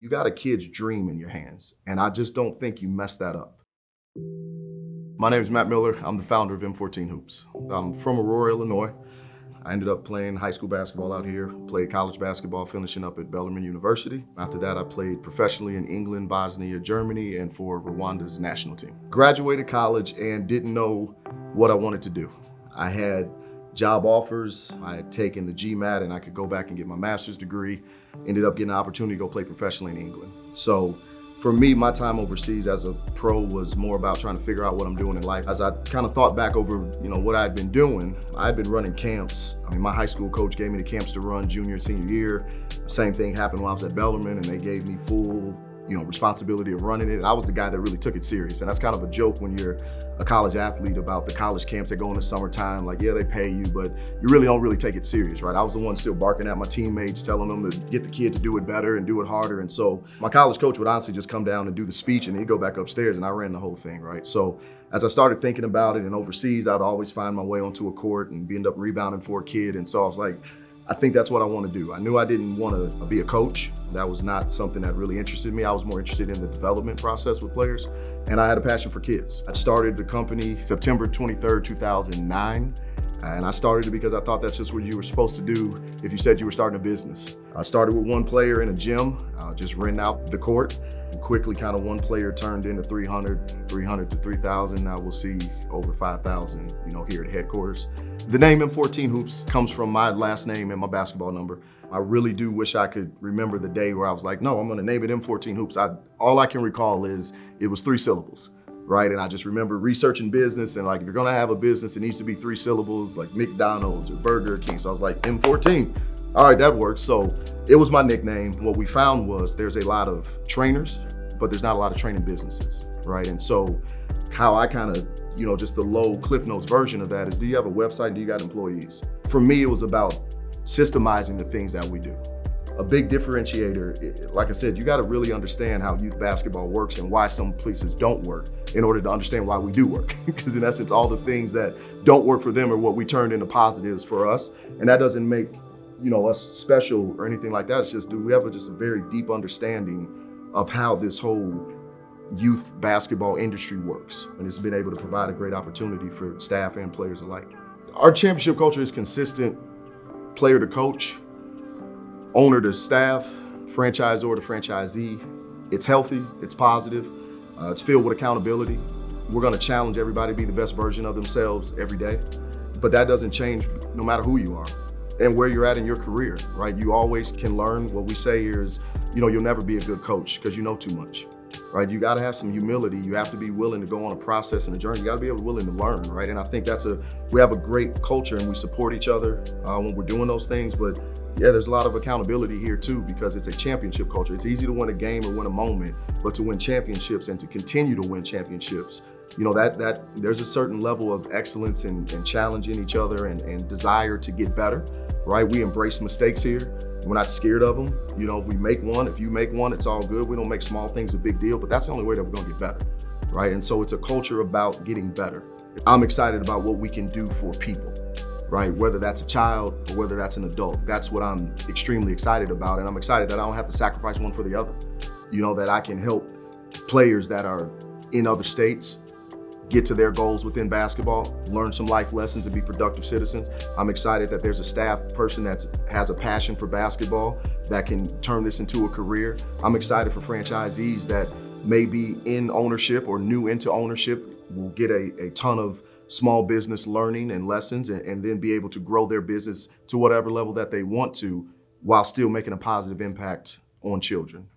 You got a kid's dream in your hands, and I just don't think you mess that up. My name is Matt Miller. I'm the founder of M14Hoops. I'm from Aurora, Illinois. I ended up playing high school basketball out here, played college basketball, finishing up at Bellarmine University. After that, I played professionally in England, Bosnia, Germany, and for Rwanda's national team. Graduated college and didn't know what I wanted to do. I had job offers. I had taken the GMAT and I could go back and get my master's degree. Ended up getting an opportunity to go play professionally in England. So for me, my time overseas as a pro was more about trying to figure out what I'm doing in life. As I kind of thought back over, what I'd been doing, I'd been running camps. My high school coach gave me the camps to run junior and senior year. Same thing happened while I was at Bellarmine, and they gave me full responsibility of running it. I was the guy that really took it serious. And that's kind of a joke when you're a college athlete about the college camps that go in the summertime. Like, yeah, they pay you, but you really don't take it serious, right? I was the one still barking at my teammates, telling them to get the kid to do it better and do it harder. And so my college coach would honestly just come down and do the speech and he'd go back upstairs and I ran the whole thing, right? So as I started thinking about it, and overseas, I'd always find my way onto a court and end up rebounding for a kid. And so I was like, I think that's what I want to do. I knew I didn't want to be a coach. That was not something that really interested me. I was more interested in the development process with players, and I had a passion for kids. I started the company September 23rd, 2009, and I started it because I thought that's just what you were supposed to do if you said you were starting a business. I started with one player in a gym, just renting out the court. And quickly, kind of one player turned into 300 to 3,000. Now we'll see over 5,000, here at headquarters. The name M14 Hoops comes from my last name and my basketball number. I really do wish I could remember the day where I was like, no, I'm gonna name it M14 Hoops. All I can recall is it was 3 syllables, right? And I just remember researching business and like, if you're gonna have a business, it needs to be 3 syllables, like McDonald's or Burger King. So I was like, M14. All right, that works. So it was my nickname. What we found was there's a lot of trainers, but there's not a lot of training businesses, right? And so how I kind of, just the low Cliff Notes version of that is, do you have a website? Do you got employees? For me, it was about systemizing the things that we do. A big differentiator, like I said, you got to really understand how youth basketball works and why some places don't work in order to understand why we do work. Because in essence, all the things that don't work for them are what we turned into positives for us. And that doesn't make us special or anything like that. It's just, we have just a very deep understanding of how this whole youth basketball industry works. And it's been able to provide a great opportunity for staff and players alike. Our championship culture is consistent, player to coach, owner to staff, franchisor to franchisee. It's healthy, it's positive, it's filled with accountability. We're gonna challenge everybody to be the best version of themselves every day, but that doesn't change no matter who you are and where you're at in your career, right? You always can learn. What we say here is, you'll never be a good coach because you know too much, right? You gotta have some humility. You have to be willing to go on a process and a journey. You gotta be willing to learn, right? And I think we have a great culture and we support each other when we're doing those things, but yeah, there's a lot of accountability here too, because it's a championship culture. It's easy to win a game or win a moment, but to win championships and to continue to win championships, that there's a certain level of excellence and challenging each other and desire to get better, right? We embrace mistakes here. We're not scared of them. If you make one, it's all good. We don't make small things a big deal, but that's the only way that we're gonna get better, right? And so it's a culture about getting better. I'm excited about what we can do for people, right? Whether that's a child or whether that's an adult. That's what I'm extremely excited about. And I'm excited that I don't have to sacrifice one for the other. That I can help players that are in other states get to their goals within basketball, learn some life lessons and be productive citizens. I'm excited that there's a staff person that has a passion for basketball that can turn this into a career. I'm excited for franchisees that may be in ownership or new into ownership will get a ton of small business learning and lessons and then be able to grow their business to whatever level that they want to while still making a positive impact on children.